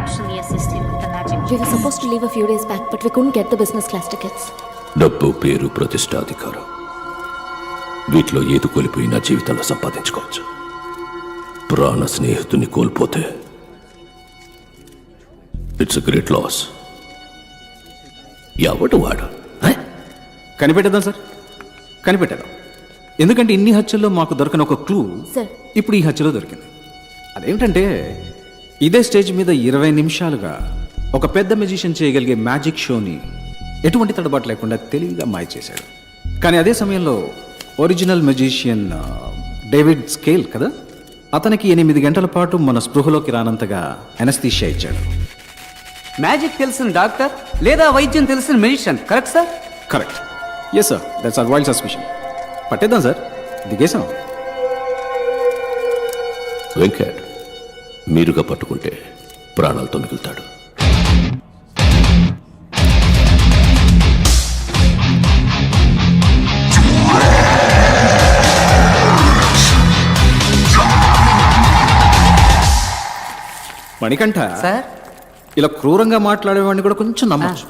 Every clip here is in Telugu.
actually assist him with the magic. We were supposed to leave a few days back, but we couldn't get the business class tickets. డబ్బు, పేరు, ప్రతిష్ట, అధికారం వీటిలో ఏది కోల్పోయినా జీవితంలో సంపాదించుకోవచ్చు. ప్రాణ స్నేహితుని కోల్పోతే ఇట్స్ గ్రేట్ లాస్. ఎవడు వాడు? కనిపెట్టేద్దాం సార్, కనిపెట్టేద్దాం. ఎందుకంటే ఇన్ని హత్యల్లో మాకు దొరకని ఒక క్లూ ఇప్పుడు ఈ హత్యలో దొరికింది. అదేంటంటే ఇదే స్టేజ్ మీద 20 నిమిషాలుగా ఒక పెద్ద మెజిషియన్ చేయగలిగే మ్యాజిక్ షోని ఎటువంటి తడబాటు లేకుండా తెలివిగా మాయ చేశాడు. కానీ అదే సమయంలో ఒరిజినల్ మెజిషియన్ డేవిడ్ స్కేల్ కదా, అతనికి 8 గంటల పాటు మన స్పృహలోకి రానంతగా అనస్థీషియా ఇచ్చాడు. మ్యాజిక్ తెలిసిన డాక్టర్ లేదా వైద్యం తెలిసిన magician, correct sir? Correct. Yes sir, that's our wild suspicion. పట్టేద్దాం సార్, దిగేసాం. వెంకట్ మీరుగా పట్టుకుంటే ప్రాణాలతో మిగులుతాడు. మణికంఠ సార్, ఇలా క్రూరంగా మాట్లాడేవాడిని కూడా కొంచెం నమ్మచ్చు.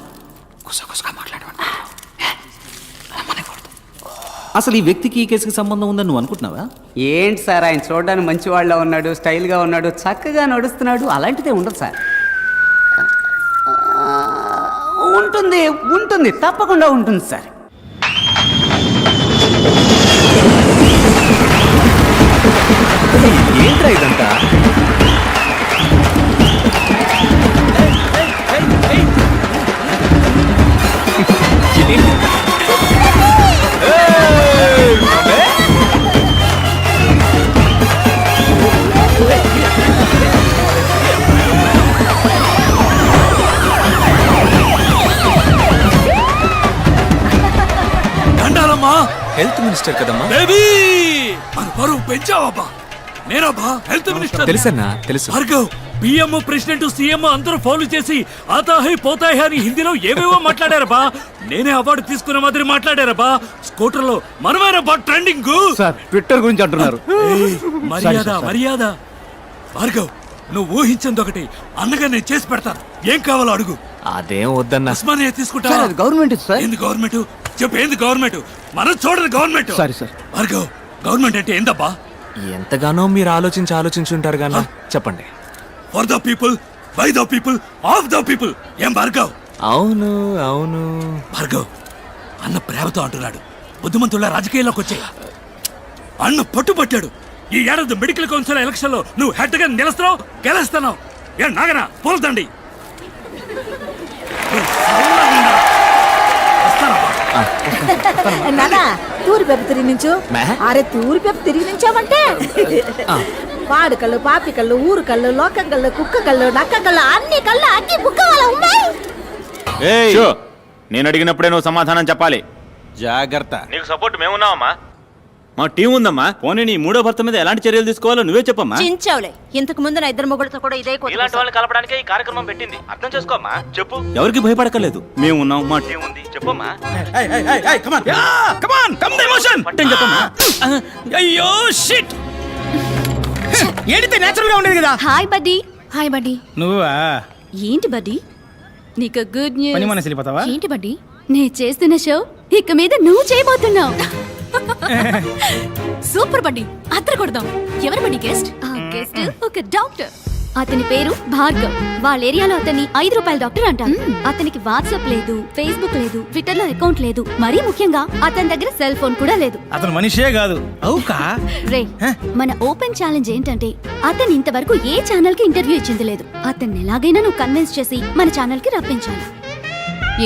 గుసగుసగా మాట్లాడేవాడిని అసలు ఈ వ్యక్తికి ఈ కేసుకి సంబంధం ఉందని నువ్వు అనుకుంటున్నావా? ఏంటి సార్, ఆయన చూడడానికి మంచి వాళ్ళ ఉన్నాడు, స్టైల్గా ఉన్నాడు, చక్కగా నడుస్తున్నాడు. అలాంటిదే ఉండదు సార్. ఉంటుంది ఉంటుంది, తప్పకుండా ఉంటుంది సార్. ఏంట్రా ఇదంతా? హెల్త్ మినిస్టర్ కదమ్మా. బేబీ మన పరువు పెంచావబ్బా. నేనబ్బా హెల్త్ మినిస్టర్. తెలుసన్నా, తెలుసు. భార్గవ్, పిఎం, ప్రెసిడెంట్, సీఎం అందరూ ఫౌలు చేసి ఆతాహై పోతాహై అని హిందీలో ఏవేవో మాట్లాడారబ్బా. నేనే అవార్డు తీసుకున్న మాదిరి మాట్లాడారబ్బా. స్కూటర్ లో మనమేనబ్బా ట్రెండింగ్. సార్, ట్విట్టర్ గురించి అంటున్నారు. మర్యాద మర్యాద. భార్గవ్, నువ్వు ఊహించింది ఒకటి, అన్నగా నేను చేసి పెడతాను. ఏం కావాలో అడుగు. అదేం వద్దన్నా. ఉస్మానియా తీసుకుంటా. Government sir. ఏంది గవర్నమెంట్? చెప్పు, ఏంది గవర్నమెంట్? మనం చూడదు government. Sorry sir. Bhargav, government అంటే ఏందబ్బా? ఎంతగానో మీరు ఆలోచించుంటారు గానా. చెప్పండి. For the people, by the people, of the people. ఏం భార్గవ్? అవును అవును. భార్గవ్, అన్న ప్రేమతో అంటున్నాడు. బుద్ధిమంతుల రాజకీయాల్లోకి వచ్చే అన్న పట్టుబట్టాడు. ఈ ఏడాది మెడికల్ కౌన్సిల్ ఎలక్షన్ లో నువ్వు హెడ్ గా నిలుస్తున్నావు, గెలుస్తున్నావు. ఏ నాగనా పోల్దండి. నానా తూరి పెప్ప తిరిగి నుంచు. అరే తూరి పెప్ప తిరిగి నుంచామంటే పాడు కళ్ళు, పాపి కళ్ళు, ఊరు కళ్ళు, లోకం కళ్ళు, కుక్క కళ్ళు, నక్క కళ్ళు, అన్ని కళ్ళు అన్ని బుక్క వాళ్ళ ఉన్నాయి. నేను అడిగినప్పుడే నువ్వు సమాధానం చెప్పాలి. జాగ్రత్త. నీకు సపోర్ట్ మేమున్నావమ్మా, మా టీం ఉందమ్మా. పోనీ నీ మూడో భర్త మీద ఎలాంటి చర్యలు తీసుకోవాలో నువ్వే చెప్పమ్మా. చించావులే, ఇంతకు ముందు నా ఇద్దరు మొగుడుతో కూడా ఇదే ఇలాంటి వాళ్ళని కలపడానికి ఈ కార్యక్రమం పెట్టింది. అర్థం చేసుకోమ్మా. చెప్పు. ఎవరికి భయపడకలేదు, మేము ఉన్నాం, మా టీం ఉంది. చెప్పమ్మా. పట్టని చెప్పమ్మా. అయ్యో షిట్. ఏడితే నేచురల్ గా ఉండేది కదా. Hi buddy. Hi buddy. నువ్వా? ఏంటి బడ్డీ, నీకు గుడ్ న్యూస్. పని మనసు వెళ్ళిపోతావా? ఏంటి బడ్డీ, నేను చేస్తున్న షో ఇక మీద నువ్వు చేయబోతున్నావు. సూపర్ బడ్డీ, అద్దరు కొడదాం. ఎవరు బడ్డీ గెస్ట్? గెస్ట్ ఒక డాక్టర్. అతని పేరు భార్గవ్. వాళ్ళ ఏరియాలో అతన్ని ₹5 డాక్టర్ అంటారు. అతనికి వాట్సాప్ లేదు, ఫేస్బుక్ లేదు, ట్విట్టర్ లో అకౌంట్ లేదు, మరీ ముఖ్యంగా అతని దగ్గర సెల్ ఫోన్ కూడా లేదు. అతను మనిషే కాదు. అవుకా రే, మన ఓపెన్ ఛాలెంజ్ ఏంటంటే అతను ఇంతవరకు ఏ ఛానల్ కి ఇంటర్వ్యూ ఇచ్చింది లేదు. అతన్ని ఎలాగైనా నువ్వు కన్విన్స్ చేసి మన ఛానల్ కి రప్పించాలి.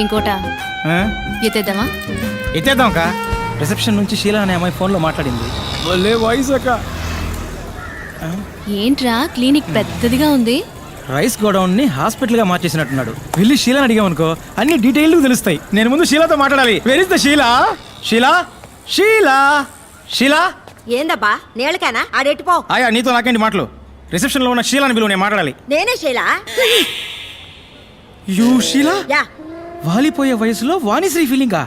ఇంకోట ఎత్తేద్దామా? ఎత్తేద్దాం కా. రిసెప్షన్ నుంచి షీలా అనే అమ్మాయి ఫోన్ లో మాట్లాడింది. వాయిస్ అక్క. ఏంట్రా క్లినిక్ పెద్దదిగా ఉంది. రైస్ గోడౌన్ ని హాస్పిటల్ గా మార్చేసినట్టున్నాడు. వెళ్ళి షీలాని అడిగామనుకో అన్ని డీటెయిల్ తెలుస్తాయి. నేను ముందు షీలాతో మాట్లాడాలి. Where is the Sheela? Sheela, Sheela, Sheela. ఏందబ్బా నేలకేనా ఆడెట్టిపో. ఆయా నీతో నాకేంటి మాటలు? రిసెప్షన్ లో ఉన్న షీలాని బిలువ, నేను మాట్లాడాలి. నేనే శైలా. యూ షీలా? యా. వాలిపోయే వయసులో వాణిశ్రీ ఫీలింగా?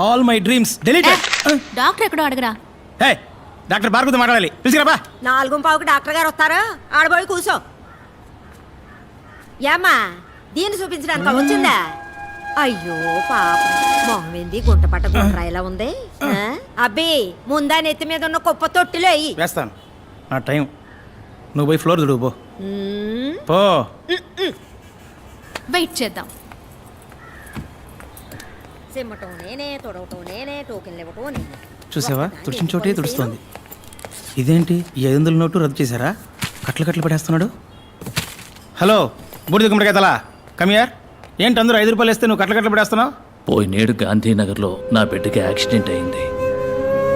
All my dreams deleted. Doctor ఎక్కడో అడగరా. హే, డాక్టర్ భార్గవతో మాట్లాడాలి. పిలిచిరాబా. 4:15కి డాక్టర్ గారు వస్తారు. ఆడబోయి కూర్చో. ఏమ్మా దీన్ని చూపించడానికి వచ్చిందా? అయ్యో పాప మొహం ఏంది గుంట పట్ట గుండ్రా ఇలా ఉంది. ఆ? అబ్బి ముందా నెత్తి మీద ఉన్న కుప్ప తొట్టిలో అయ్యి. వేస్తాను, నా టైం. నువ్వు పోయి ఫ్లోర్ దుడువు పో. వెయిట్ చేద్దాం. సిమ్మటం నేనే, తొడవటం నేనే, టోకెన్లు ఇవ్వటం నేనే. చూసావా, తుడిచిన చోటే తుడుస్తోంది. ఇదేంటి, ఈ 500 నోటు రద్దు చేశారా? కట్లు కట్లు పడేస్తున్నాడు. హలో బూడిద గుమ్మడికాయ తలా, కమియార్. ఏంటి అందరూ 5 రూపాయలు వేస్తే నువ్వు కట్లు కట్లు పడేస్తున్నావు? పోయినేడు గాంధీనగర్లో నా బిడ్డకి యాక్సిడెంట్ అయింది.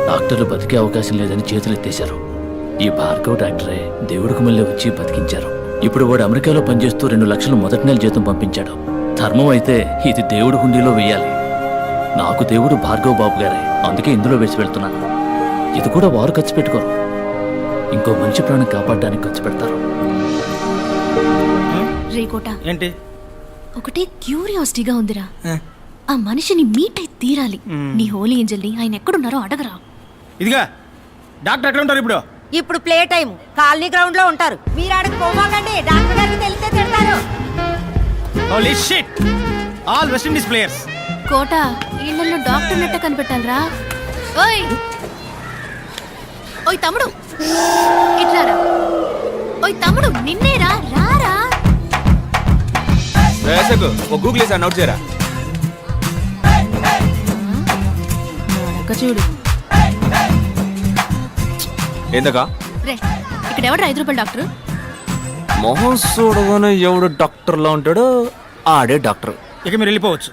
డాక్టర్లు బతికే అవకాశం లేదని చేతులెత్తేశారు. ఈ భార్గవ్ డాక్టరే దేవుడికి మళ్ళీ వచ్చి బతికించారు. ఇప్పుడు వాడు అమెరికాలో పనిచేస్తూ 2 లక్షలు మొదటి నెల జీతం పంపించాడు. ధర్మం అయితే ఇది దేవుడి హుండీలో వెయ్యాలి. నాకు దేవుడు భార్గవ్ బాబు గారే, అందుకే ఇందులో వేసి వెళ్తున్నాను. ఇది కూడా వారు ఖర్చు పెట్టుకోరు, ఇంకో మనిషి ప్రాణం కాపాడడానికి ఖర్చు పెడతారు. రే కోట, ఏంటి? ఒకటే క్యూరియాసిటీగా ఉందిరా. ఆ మనిషిని మీట్ అయి తీరాలి. నీ హోలీ ఏంజల్ని ఆయన ఎక్కడున్నారో అడగరా. ఇదిగా డాక్టర్ ఎక్కడ ఉంటారు ఇప్పుడు? ఇప్పుడు ప్లే టైం, కాలనీ గ్రౌండ్ లో ఉంటారు. మీరు ఆడకు పోవాలండి, డాక్టర్ గారికి తెలిస్తే తిడతారు. Holy shit, all West Indies players. కోట, ఇళ్లలో డాక్టర్ నెట్ట కనిపెట్టాలరా. ఓయ్ ఓయ్ తమ్ముడు, ఇట్లారా. ఓయ్ తమ్ముడు, నిన్నేరా, రారా. గూగుల్ వేసి నోట్ చేయరా. చూడు ఏందకా రే, ఇక్కడ ఎవరు 5 రూపాయల డాక్టర్? మొహం చూడగానే ఎవడు డాక్టర్లా ఉంటాడో ఆడే డాక్టర్. ఇక మీరు వెళ్ళిపోవచ్చు.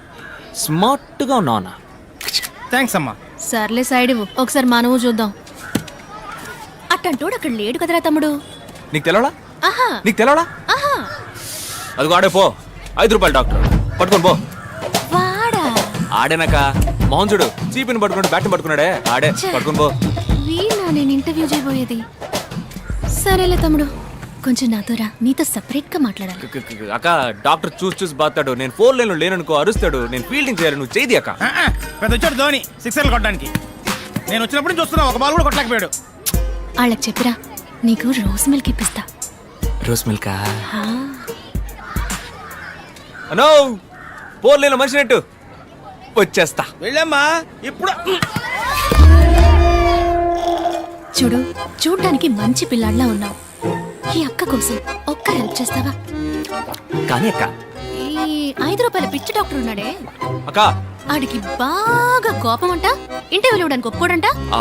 స్మార్ట్ గా ఉన్నావునా? థ్యాంక్స్ అమ్మా. సర్లే సైడ్ ఇవ్వు, ఒకసారి మానవు చూద్దాం. అట్టంటోడు అక్కడ లేడు కదరా తమ్ముడు. నీకు తెలవడా? ఆహా నీకు తెలవడా? ఆహా, అదిగో ఆడే పో, 5 రూపాయల డాక్టర్ పట్టుకొని పో. వాడా ఆడేనాక మొహం చూడు, చీపిని పట్టుకున్నాడు, బ్యాట్ని పట్టుకున్నాడే, ఆడే పట్టుకొని పో. వీళ్ళ నేను ఇంటర్వ్యూ చేయబోయేది. సరేలే తమ్ముడు, కొంచెం నాతో రా, నీతో సపరేట్ గా మాట్లాడాలి. అక్క డాక్టర్ చూసి బాతాడు. నేను 4 లైన్లో లేననుకో అరుస్తాడు. నేను ఫీల్డింగ్ చేయాలి, నువ్వు చేయి అక్క. పెద్ద వచ్చాడు ధోని 6 కొట్టడానికి. నేను వచ్చినప్పుడు చూస్తున్నా, ఒక బాల్ కూడా కొట్టలేకపోయాడు. వాళ్ళకి చెప్పిరా, నీకు రోజ్ మిల్క్ ఇప్పిస్తా. రోజ్ మిల్కా? అనో 4 లైన్లో మనిషి నెట్టు వచ్చేస్తా. వెళ్ళమ్మా ఇప్పుడు. చూడు, చూడ్డానికి మంచి పిల్లాడిలా ఉన్నావు. ఈ అక్క కోసం ఒక్క హెల్ప్ చేస్తావా? కానీ అక్క, ఈ 5 రూపాయల పిచ్చి డాక్టర్ ఉన్నాడే, అక్క ఆడికి బాగా కోపం అంట. ఇంటర్వ్యూలు ఇవ్వడానికి ఒప్పుకోడంట. ఆ,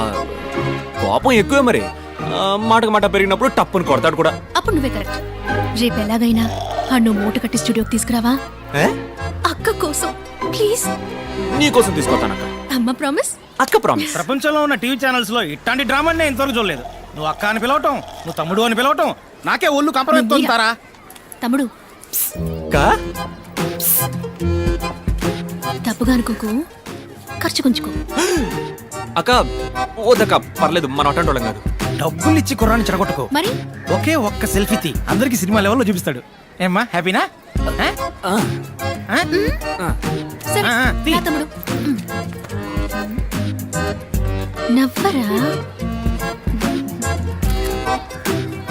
కోపం ఎక్కువే మరి. మాటకు మాట పెరిగినప్పుడు టప్పుని కొడతాడు కూడా. అప్పుడు నువ్వే కరెక్ట్. రేపు ఎలాగైనా నువ్వు మూట కట్టి స్టూడియోకి తీసుకురావా? ఏ? అక్క కోసం ప్లీజ్. నీకోసం తీసుకొస్తానక్క. అమ్మ ప్రామిస్. అక్క ప్రామిస్. ప్రపంచంలో ఉన్న టీవీ ఛానల్స్ లో ఇట్లాంటి డ్రామా నేను ఇంతవరకు చూడలేదు. నువ్వు అక్క అని పిలవటం, నువ్వు తమ్ముడు అని పిలవటం, నాకే ఒళ్ళు కంపరెత్తుంటారా. తమ్ముడు అక్క తప్పుగా అనుకోకు, ఖర్చు కొంచుకో. అక్క ఓదక్క, పర్లేదు, మన అటెండ్ వాళ్ళం కాదు. డబ్బులు ఇచ్చి కుర్రాన్ని చెడగొట్టుకో. మరి ఒకే ఒక్క సెల్ఫీ తీ, అందరికి సినిమా లెవెల్లో చూపిస్తాడు. ఏమ్మా హ్యాపీనా? సరే తీ. రా తమ్ముడు. నవ్వరా.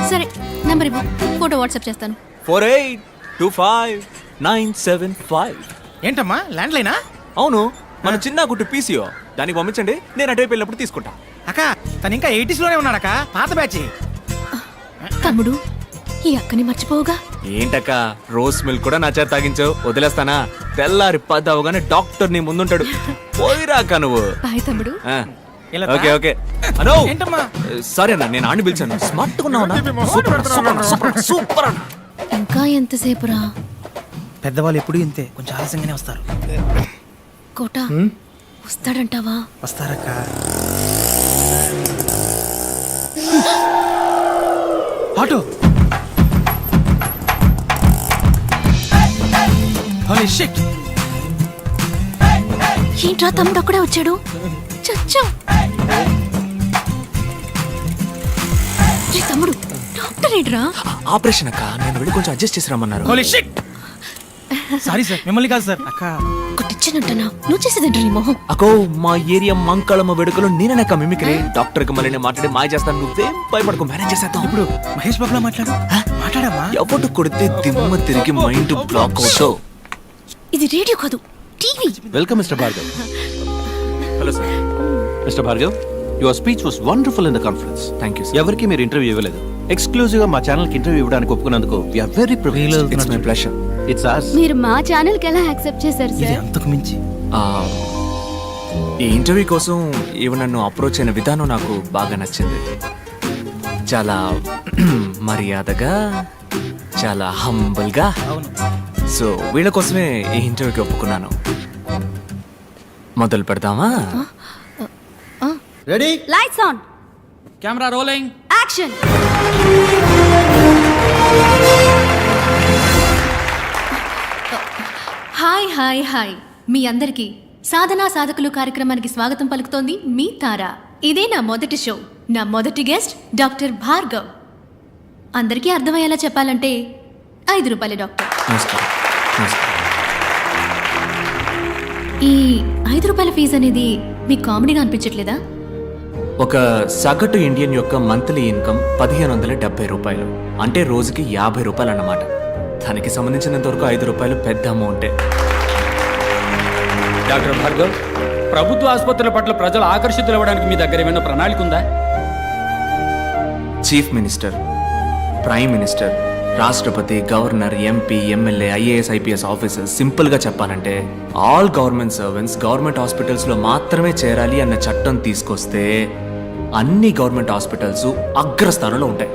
సరే నంబర్ ఇవ్వు, ఫోటో వాట్సాప్ చేస్తాను. 48259755. ఏంటమ్మా ల్యాండ్ లైనా? అవును, మన చిన్న గుట్టు పీసీఓ. దానికి పంపించండి, నేను అటువైపు వెళ్ళినప్పుడు తీసుకుంటా. అక్క తను ఇంకా 80s లోనే ఉన్నాడక్క, పాత బ్యాచ్. తమ్ముడు, ఈ అక్కని మర్చిపోవుగా. ఏంటక్క, రోజ్ మిల్క్ కూడా నా చేత తాగించావు, వదిలేస్తానా? తెల్లారి 10 అవగానే డాక్టర్ నీ ముందుంటాడు. పోయిరాక నువ్వు. బాయ్ తమ్ముడు. ఆ, ఇలా ఓకే ఓకే. అనో ఏంటమ్మా? సారీ అన్న, నేను ఆడిని పిలిచాను. స్మార్ట్ గా ఉన్నావు అన్న. సూపర్ అన్న, సూపర్ అన్న, సూపర్ అన్న, సూపర్ అన్న. ఇంకా ఎంతసేపురా? పెద్దవాళ్ళు ఎప్పుడు ఇంతే, కొంచెం ఆలస్యంగానే వస్తారు. కోట వస్తాడంటావా? వస్తారక్క. ఆటో. Holy shit. ఏంట్రా తమ్ముడు అక్కడే వచ్చాడు? చచ్చా. తమ్ముడు డాక్టర్ ఏంట్రా? ఆపరేషన్ అక్క, నేను వెళ్ళి కొంచెం అడ్జస్ట్ చేసి రమ్మన్నారు. Holy shit. సారీ సార్, మిమ్మల్ని కాదు సార్. అక్క కొట్టిచ్చానంటనా? నువ్వు చేసేదంటారు నీ మొహం. అకో, మా ఏరియా మంకళమ్మ వేడుకలో నేననక్క మిమిక్రీ. డాక్టర్ కి మళ్ళీ నేను మాట్లాడి మాయ చేస్తాను, నువ్వేం భయపడకు, మేనేజ్ చేసేద్దాం. ఇప్పుడు మహేష్ బాబులా మాట్లాడు. మాట్లాడమ్మా. ఎవడు కొడితే దిమ్మ తిరిగి మైండ్ బ్లాక్ అవుతావు. ఇది రేడియో కాదు, TV. Welcome mister Bhargav. Hello sir. Mister Bhargav, your speech was wonderful in the conference. Thank you. ఎవరికి మీరు ఇంటర్వ్యూ ఇవ్వలేదు. ఎక్స్క్లూజివ్ గా మా ఛానల్ కి ఇంటర్వ్యూ ఇవ్వడానికి ఒప్పుకున్నందుకు we are very privileged. It's my pleasure. It's us. మీరు మా ఛానల్ కి ఎలా యాక్సెప్ట్ చేశారు ఇది సార్? అంతకు మించి ఈ ఇంటర్వ్యూ కోసం ఈమె నన్ను అప్రోచ్ అయిన విధానం నాకు బాగా నచ్చింది. చాలా మర్యాదగా, చాలా హంబుల్గా. సో వీళ్ళ కోసమే ఈ ఇంటర్వ్యూకి ఒప్పుకున్నాను. మొదలు పెడదామా? Ready, lights on, camera rolling, action. Hi hi hi, మీ అందరికీ సాధనా సాధకులు కార్యక్రమానికి స్వాగతం పలుకుతోంది మీ తార. ఇదే నా మొదటి షో. నా మొదటి గెస్ట్ డాక్టర్ భార్గవ్. అందరికీ అర్థమయ్యేలా చెప్పాలంటే 5 రూపాయల డాక్టర్. నమస్కారం. నమస్కారం. ఈ 5 రూపాయల ఫీజు అనేది మీకు కామెడీగా అనిపించట్లేదా? ఒక సగటు ఇండియన్ యొక్క మంత్లీ ఇన్కమ్ 1570 రూపాయలు, అంటే రోజుకి 50 రూపాయలు అన్నమాట. దానికి సంబంధించినంత వరకు 5 రూపాయలు పెద్ద అమౌంటే. డాక్టర్ భార్గవ్, ప్రభుత్వ ఆసుపత్రుల పట్ల ప్రజలు ఆకర్షితులవ్వడానికి మీ దగ్గర ఏమైనా ప్రణాళిక ఉందా? చీఫ్ మినిస్టర్, ప్రైమ్ మినిస్టర్, రాష్ట్రపతి, governor, MP, MLA, IAS, IPS officers, సింపుల్గా చెప్పాలంటే ఆల్ గవర్నమెంట్ సర్వెంట్స్ గవర్నమెంట్ హాస్పిటల్స్లో మాత్రమే చేరాలి అన్న చట్టం తీసుకొస్తే అన్ని గవర్నమెంట్ హాస్పిటల్స్ అగ్రస్థానంలో ఉంటాయి.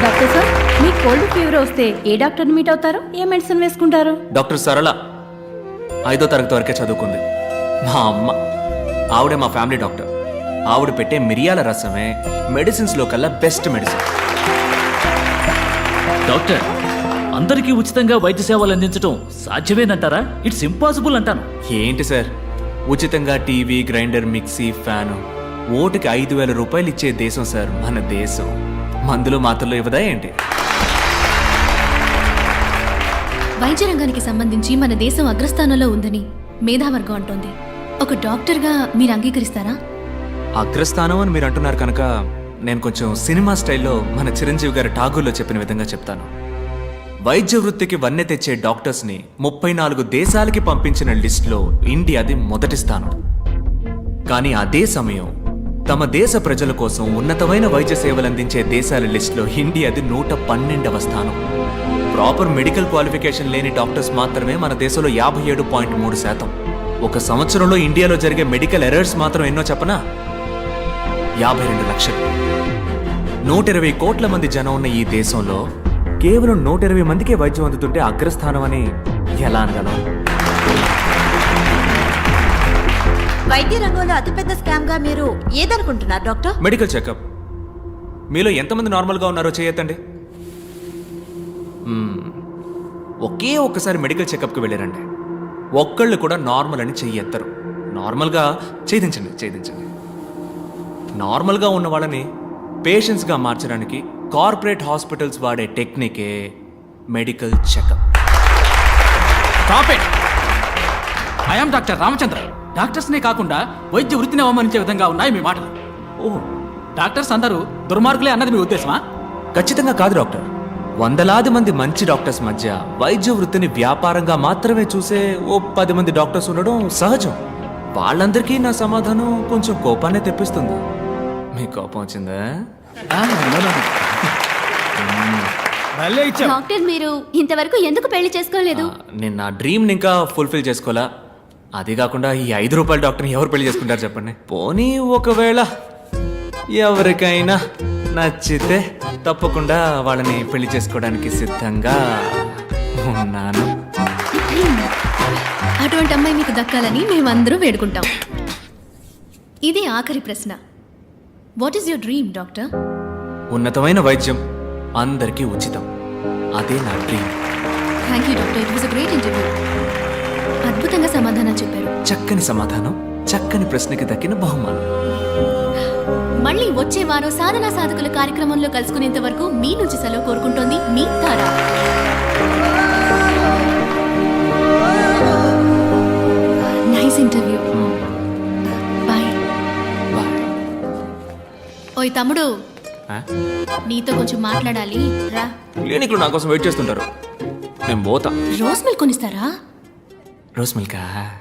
డాక్టర్ సార్, మీకు కోల్డ్ ఫీవర్ వస్తే ఏ డాక్టర్ని మీట్ అవుతారు? ఏ మెడిసిన్ వేసుకుంటారు? డాక్టర్ సరళ 5వ తరగతి వరకే చదువుకుంది. మా అమ్మ, ఆవిడే మా ఫ్యామిలీ డాక్టర్. ఆవిడ పెట్టే మిరియాల రసమే మెడిసిన్స్లో కల్లా బెస్ట్ మెడిసిన్. డాక్టర్, అందరికీ ఉచితంగా వైద్య సేవలు అందించడం సాధ్యమేనంటారా? ఇట్స్ ఇంపాసిబుల్ అంటాను. ఏంటి సార్, ఉచితంగా టీవీ, గ్రైండర్, మిక్సీ, ఫ్యాను, ఓటుకి 5,000 రూపాయలు ఇచ్చే దేశం సార్ మన దేశం. మందులు మాత్రలు ఇవ్వదా ఏంటి? వైద్య రంగానికి సంబంధించి మన దేశం అగ్రస్థానంలో ఉందని మేధావర్గం అంటోంది. ఒక డాక్టర్గా మీరు అంగీకరిస్తారా? అగ్రస్థానం అని మీరు అంటున్నారు కనుక నేను కొంచెం సినిమా స్టైల్లో మన చిరంజీవి గారి ఠాగూర్లో చెప్పిన విధంగా చెప్తాను. వైద్య వృత్తికి వన్నె తెచ్చే డాక్టర్స్ని 34 దేశాలకి పంపించిన లిస్టులో ఇండియాది మొదటి స్థానం. కానీ అదే సమయం తమ దేశ ప్రజల కోసం ఉన్నతమైన వైద్య సేవలు అందించే దేశాల లిస్టులో ఇండియాది 112వ స్థానం. ప్రాపర్ మెడికల్ క్వాలిఫికేషన్ లేని డాక్టర్స్ మాత్రమే మన దేశంలో 57.3%. ఒక సంవత్సరంలో ఇండియాలో జరిగే మెడికల్ ఎర్రర్స్ మాత్రం ఎన్నో చెప్పనా? 52 లక్షలు. 120 కోట్ల మంది జనం ఉన్న ఈ దేశంలో కేవలం 120 మందికే వైద్యం అందుతుంటే అగ్రస్థానం అని ఎలా అనగలం? వైద్య రంగంలో అతిపెద్ద స్కామ్ గా మీరు ఏదనుకుంటున్నారు డాక్టర్? Medical checkup. మీలో ఎంతమంది నార్మల్గా ఉన్నారో చేయొద్దండి. ఒకే ఒక్కసారి మెడికల్ చెకప్కి వెళ్ళారండి, ఒక్కళ్ళు కూడా నార్మల్ అని చెయ్యెత్తరు. నార్మల్గా ఛేదించండి. నార్మల్గా ఉన్న వాళ్ళని పేషెంట్స్గా మార్చడానికి కార్పొరేట్ హాస్పిటల్స్ వాడే టెక్నికే medical checkup. Stop it. I am doctor Ramachandra. డాక్టర్స్నే కాకుండా వైద్య వృత్తిని అవమానించే విధంగా ఉన్నాయి మీ మాటలు. ఓహ్, డాక్టర్స్ అందరూ దుర్మార్గులే అన్నది మీ ఉద్దేశమా? ఖచ్చితంగా కాదు డాక్టర్. వందలాది మంది మంచి డాక్టర్స్ మధ్య వైద్య వృత్తిని వ్యాపారంగా మాత్రమే చూసే ఓ 10 మంది డాక్టర్స్ ఉండడం సహజం. వాళ్ళందరికీ నా సమాధానం కొంచెం కోపాన్ని తెప్పిస్తుంది. మీ కోపం వచ్చిందా? భలే ఇచ్చావు. డాక్టర్, మీరు ఇంతవరకు ఎందుకు పెళ్లి చేసుకోలేదు? నేను నా డ్రీమ్ని ఇంకా ఫుల్ఫిల్ చేసుకోవాలా. అది కాకుండా ఈ 5 రూపాయల డాక్టర్ని ఎవరు పెళ్లి చేసుకుంటారు చెప్పండి? పోనీ ఒకవేళ ఎవరికైనా నచ్చితే తప్పకుండా వాళ్ళని పెళ్లి చేసుకోవడానికి సిద్ధంగా ఉన్నాను. అటువంటి అమ్మాయి మీకు దక్కాలని మేమందరూ వేడుకుంటాం. ఇది ఆఖరి ప్రశ్న. What is your dream doctor? ఉన్నతమైన వైద్యం అందరికీ ఉచితం, అదే నా dream. Thank you doctor, it was a great interview. అద్భుతంగా సమాధానం చెప్పారు. చక్కని సమాధానం, చక్కని ప్రశ్నకి దక్కిన బహుమానం. మళ్ళీ వచ్చే వారం సాధనా సాధకుల కార్యక్రమంలో కలుసుకునేంత వరకు మీ నుంచి సెలవు కోరుకుంటోంది మీ Tara. Nice interview. Bye. Bye. ఓయ్ తమ్ముడు, నీతో కొంచెం మాట్లాడాలి రా. క్లినిక్లో నా కోసం వెయిట్ చేస్తుంటారు. నేను పోతా. రోజ్ మిల్క్ కొనిస్తారా? రోస్ మిల్కా